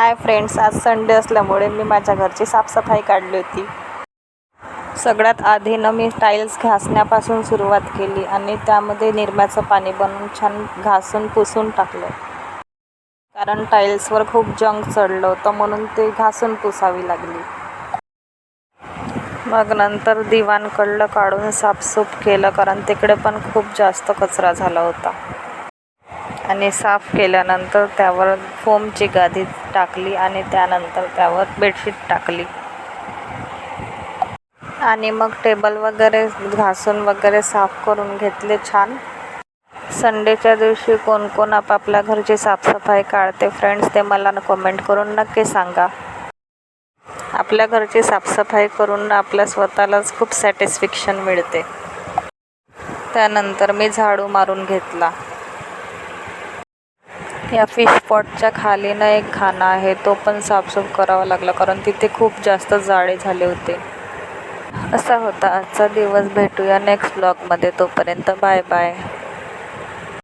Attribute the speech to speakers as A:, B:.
A: Hi friends, आज Sunday असल्यामुळे मी माझ्या घरची साफसफाई काढली होती. सगळ्यात आधी मी टाईल्स घासण्यापासून सुरुवात केली आणि त्यामध्ये निरम्याचं पाणी बनवून छान घासून पुसून टाकलं. कारण टाईल्सवर खूप जंक चढलं होतं म्हणून ते घासून पुसावी लागली. मग नंतर दिवाणकडलं काढून साफसूफ केलं कारण तिकडे पण खूप जास्त कचरा झाला होता. आणि साफ केल्यानंतर त्यावर फोमची गादी टाकली आणि त्यानंतर त्यावर बेडशीट टाकली. आणि मग टेबल वगैरे घासून वगैरे साफ करून घेतले छान. संडेच्या दिवशी कोण कोण आपापल्या घरची साफसफाई काढते फ्रेंड्स, ते मला कमेंट करून नक्की सांगा. आपल्या घरची साफसफाई करून आपल्या स्वतःलाच खूप सॅटिस्फॅक्शन मिळते. त्यानंतर मी झाडू मारून घेतला. या फिश पॉटच्या खाली एक खाना आहे, तो पण साफसूफ करावा लागला कारण तिथे खूप जास्त जाळे झाले होते. असा होता आजचा दिवस. भेटूया नेक्स्ट ब्लॉगमध्ये. तोपर्यंत बाय बाय.